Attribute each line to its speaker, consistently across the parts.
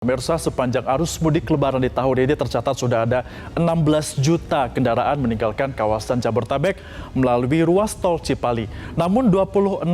Speaker 1: Pemirsa, sepanjang arus mudik Lebaran di tahun ini tercatat sudah ada 16 juta kendaraan meninggalkan kawasan Jabodetabek melalui ruas tol Cipali. Namun 26%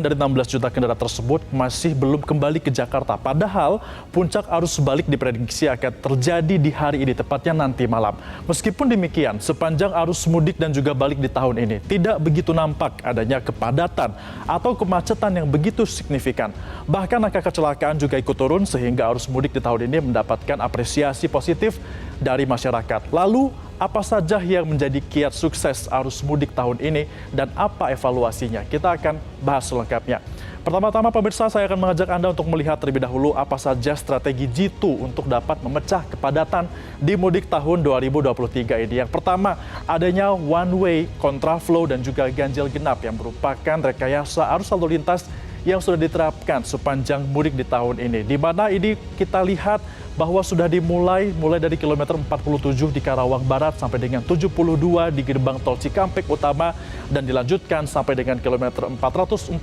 Speaker 1: dari 16 juta kendaraan tersebut masih belum kembali ke Jakarta. Padahal puncak arus balik diprediksi akan terjadi di hari ini, tepatnya nanti malam. Meskipun demikian, sepanjang arus mudik dan juga balik di tahun ini tidak begitu nampak adanya kepadatan atau kemacetan yang begitu signifikan. Bahkan angka kecelakaan juga ikut turun sehingga arus mudik di tahun ini mendapatkan apresiasi positif dari masyarakat. Lalu, apa saja yang menjadi kiat sukses arus mudik tahun ini dan apa evaluasinya? Kita akan bahas selengkapnya. Pertama-tama pemirsa, saya akan mengajak Anda untuk melihat terlebih dahulu apa saja strategi Jitu untuk dapat memecah kepadatan di mudik tahun 2023 ini. Yang pertama, adanya one way, kontraflow dan juga ganjil genap yang merupakan rekayasa arus lalu lintas yang sudah diterapkan sepanjang mudik di tahun ini. Di mana ini kita lihat bahwa sudah dimulai dari kilometer 47 di Karawang Barat sampai dengan 72 di gerbang tol Cikampek Utama dan dilanjutkan sampai dengan kilometer 414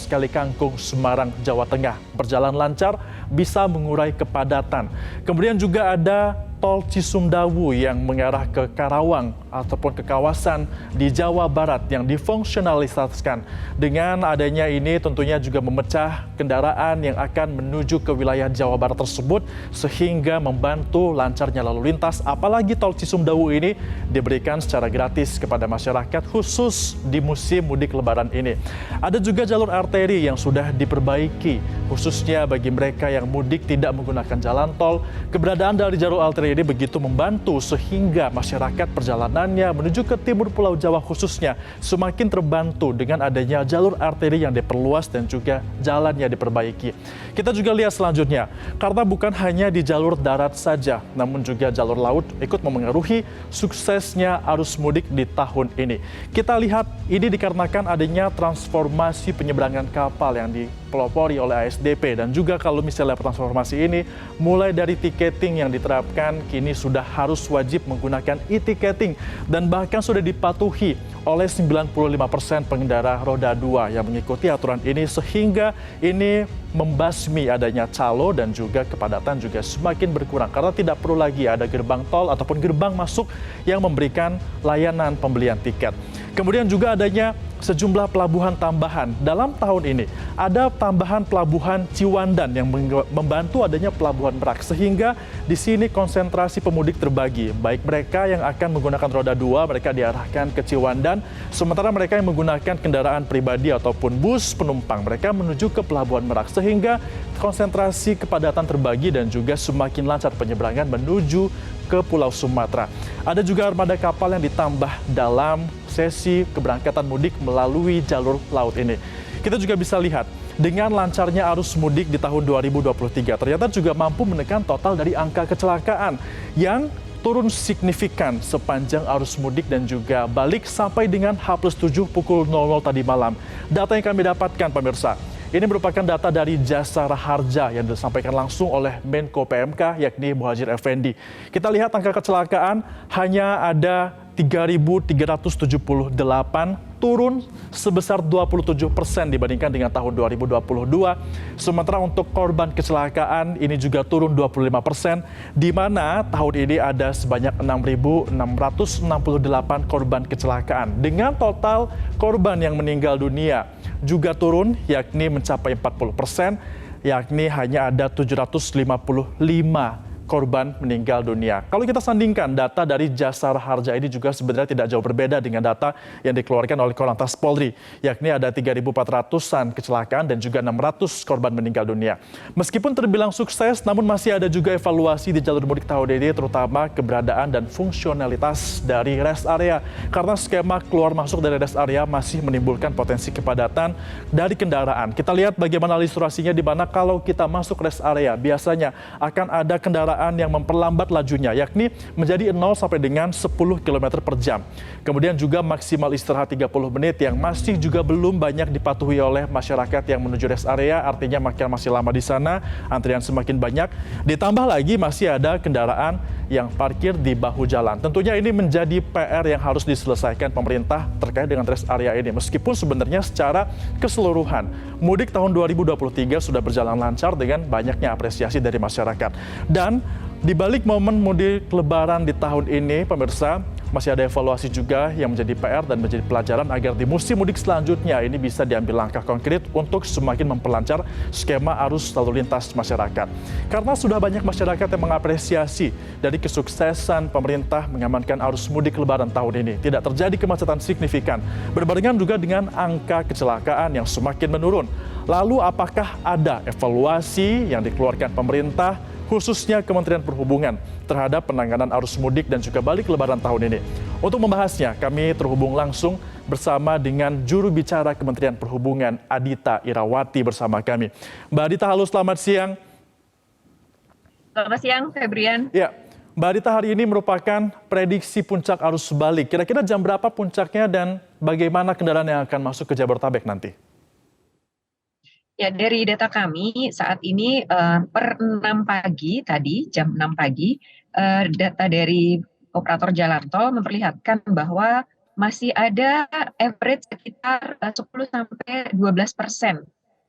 Speaker 1: Kalikangkung Semarang, Jawa Tengah. Berjalan lancar, bisa mengurai kepadatan. Kemudian juga ada tol Cisumdawu yang mengarah ke Karawang ataupun ke kawasan di Jawa Barat yang difungsionalisasikan. Dengan adanya ini tentunya juga memecah kendaraan yang akan menuju ke wilayah Jawa Barat tersebut sehingga membantu lancarnya lalu lintas. Apalagi tol Cisumdawu ini diberikan secara gratis kepada masyarakat khusus di musim mudik Lebaran ini. Ada juga jalur arteri yang sudah diperbaiki khususnya bagi mereka yang mudik tidak menggunakan jalan tol. Keberadaan dari jalur arteri ini begitu membantu sehingga masyarakat perjalanannya menuju ke timur Pulau Jawa khususnya semakin terbantu dengan adanya jalur arteri yang diperluas dan juga jalannya diperbaiki. Kita juga lihat selanjutnya, karena bukan hanya di jalur darat saja, namun juga jalur laut ikut memengaruhi suksesnya arus mudik di tahun ini. Kita lihat ini dikarenakan adanya transformasi penyeberangan kapal yang dipelopori oleh ASDP dan juga kalau misalnya transformasi ini mulai dari tiketing yang diterapkan kini sudah harus wajib menggunakan e-ticketing dan bahkan sudah dipatuhi oleh 95% pengendara roda 2 yang mengikuti aturan ini sehingga ini membasmi adanya calo dan juga kepadatan juga semakin berkurang karena tidak perlu lagi ada gerbang tol ataupun gerbang masuk yang memberikan layanan pembelian tiket. Kemudian juga adanya sejumlah pelabuhan tambahan. Dalam tahun ini ada tambahan pelabuhan Ciwandan yang membantu adanya pelabuhan Merak sehingga di sini konsentrasi pemudik terbagi. Baik mereka yang akan menggunakan roda 2 mereka diarahkan ke Ciwandan, sementara mereka yang menggunakan kendaraan pribadi ataupun bus penumpang mereka menuju ke pelabuhan Merak sehingga konsentrasi kepadatan terbagi dan juga semakin lancar penyeberangan menuju ke Pulau Sumatera. Ada juga armada kapal yang ditambah dalam sesi keberangkatan mudik melalui jalur laut ini. Kita juga bisa lihat dengan lancarnya arus mudik di tahun 2023 ternyata juga mampu menekan total dari angka kecelakaan yang turun signifikan sepanjang arus mudik dan juga balik sampai dengan H+7 pukul 00 tadi malam. Data yang kami dapatkan pemirsa, ini merupakan data dari Jasara Harja yang disampaikan langsung oleh Menko PMK yakni Muhadjir Effendi. Kita lihat angka kecelakaan hanya ada 3.378 turun sebesar 27% dibandingkan dengan tahun 2022. Sementara untuk korban kecelakaan ini juga turun 25%, di mana tahun ini ada sebanyak 6.668 korban kecelakaan. Dengan total korban yang meninggal dunia juga turun yakni mencapai 40%, yakni hanya ada 755 korban meninggal dunia. Kalau kita sandingkan data dari Jasara Harja ini juga sebenarnya tidak jauh berbeda dengan data yang dikeluarkan oleh Korlantas Polri, yakni ada 3.400-an kecelakaan dan juga 600 korban meninggal dunia. Meskipun terbilang sukses, namun masih ada juga evaluasi di jalur mudik tahun ini, terutama keberadaan dan fungsionalitas dari rest area. Karena skema keluar masuk dari rest area masih menimbulkan potensi kepadatan dari kendaraan. Kita lihat bagaimana ilustrasinya di mana kalau kita masuk rest area, biasanya akan ada kendaraan kendaraan yang memperlambat lajunya, yakni menjadi 0 sampai dengan 10 km per jam. Kemudian juga maksimal istirahat 30 menit yang masih juga belum banyak dipatuhi oleh masyarakat yang menuju rest area, artinya masih lama di sana, antrian semakin banyak. Ditambah lagi masih ada kendaraan yang parkir di bahu jalan. Tentunya ini menjadi PR yang harus diselesaikan pemerintah terkait dengan rest area ini. Meskipun sebenarnya secara keseluruhan mudik tahun 2023 sudah berjalan lancar dengan banyaknya apresiasi dari masyarakat. Dan di balik momen mudik lebaran di tahun ini, pemirsa, masih ada evaluasi juga yang menjadi PR dan menjadi pelajaran agar di musim mudik selanjutnya ini bisa diambil langkah konkret untuk semakin memperlancar skema arus lalu lintas masyarakat. Karena sudah banyak masyarakat yang mengapresiasi dari kesuksesan pemerintah mengamankan arus mudik lebaran tahun ini. Tidak terjadi kemacetan signifikan, berbarengan juga dengan angka kecelakaan yang semakin menurun. Lalu apakah ada evaluasi yang dikeluarkan pemerintah, khususnya Kementerian Perhubungan, terhadap penanganan arus mudik dan juga balik lebaran tahun ini? Untuk membahasnya, kami terhubung langsung bersama dengan juru bicara Kementerian Perhubungan, Adita Irawati bersama kami. Mbak Adita, halo, selamat siang.
Speaker 2: Selamat siang, Febrian.
Speaker 1: Ya, Mbak Adita, hari ini merupakan prediksi puncak arus balik. Kira-kira jam berapa puncaknya dan bagaimana kendaraan yang akan masuk ke Jabodetabek nanti?
Speaker 2: Ya, dari data kami saat ini per 6 pagi tadi, jam 6 pagi, data dari operator jalan tol memperlihatkan bahwa masih ada average sekitar 10-12%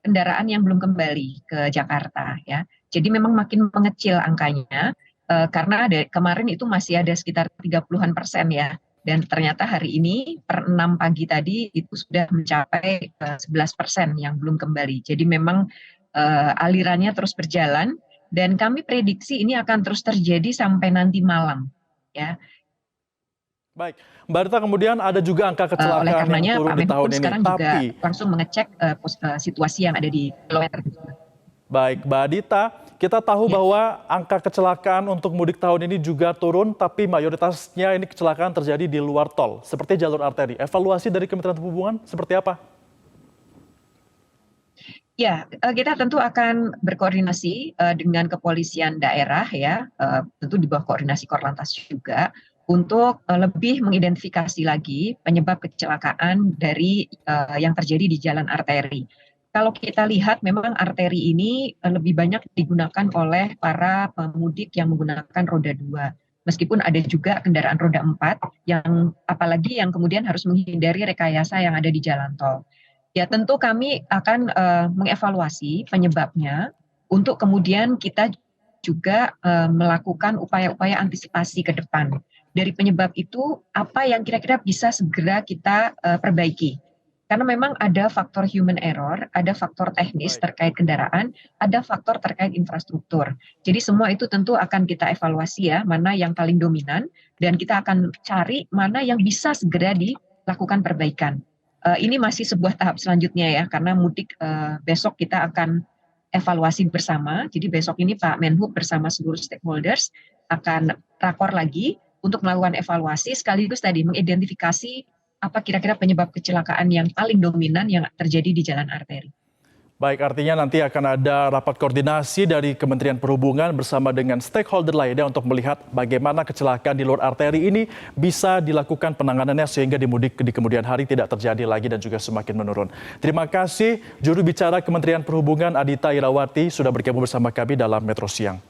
Speaker 2: kendaraan yang belum kembali ke Jakarta, ya. Jadi memang makin mengecil angkanya, karena kemarin itu masih ada sekitar 30-an% ya. Dan ternyata hari ini per 6 pagi tadi itu sudah mencapai 11% yang belum kembali. Jadi memang alirannya terus berjalan dan kami prediksi ini akan terus terjadi sampai nanti malam, ya.
Speaker 1: Baik, Mbak Adita, kemudian ada juga angka
Speaker 2: Oleh
Speaker 1: kecelakaan
Speaker 2: karenanya
Speaker 1: yang turun
Speaker 2: Pak
Speaker 1: di
Speaker 2: Menhub
Speaker 1: tahun ini.
Speaker 2: sekarang juga langsung mengecek situasi yang ada di kilometer.
Speaker 1: Baik, Mbak Adita, kita tahu bahwa angka kecelakaan untuk mudik tahun ini juga turun, tapi mayoritasnya ini kecelakaan terjadi di luar tol, seperti jalur arteri. Evaluasi dari Kementerian Perhubungan seperti apa?
Speaker 2: Ya, kita tentu akan berkoordinasi dengan kepolisian daerah, ya, tentu di bawah koordinasi Korlantas juga, untuk lebih mengidentifikasi lagi penyebab kecelakaan dari yang terjadi di jalan arteri. Kalau kita lihat memang arteri ini lebih banyak digunakan oleh para pemudik yang menggunakan roda 2. Meskipun ada juga kendaraan roda 4 yang apalagi yang kemudian harus menghindari rekayasa yang ada di jalan tol. Ya, tentu kami akan mengevaluasi penyebabnya untuk kemudian kita juga melakukan upaya-upaya antisipasi ke depan. Dari penyebab itu apa yang kira-kira bisa segera kita perbaiki. Karena memang ada faktor human error, ada faktor teknis terkait kendaraan, ada faktor terkait infrastruktur. Jadi semua itu tentu akan kita evaluasi, ya, mana yang paling dominan, dan kita akan cari mana yang bisa segera dilakukan perbaikan. Ini masih sebuah tahap selanjutnya, ya, karena mudik besok kita akan evaluasi bersama. Jadi besok ini Pak Menhub bersama seluruh stakeholders akan rakor lagi untuk melakukan evaluasi sekaligus tadi mengidentifikasi apa kira-kira penyebab kecelakaan yang paling dominan yang terjadi di jalan arteri.
Speaker 1: Baik, artinya nanti akan ada rapat koordinasi dari Kementerian Perhubungan bersama dengan stakeholder lainnya untuk melihat bagaimana kecelakaan di luar arteri ini bisa dilakukan penanganannya sehingga di mudik di kemudian hari tidak terjadi lagi dan juga semakin menurun. Terima kasih juru bicara Kementerian Perhubungan Adita Irawati sudah bergabung bersama kami dalam Metro Siang.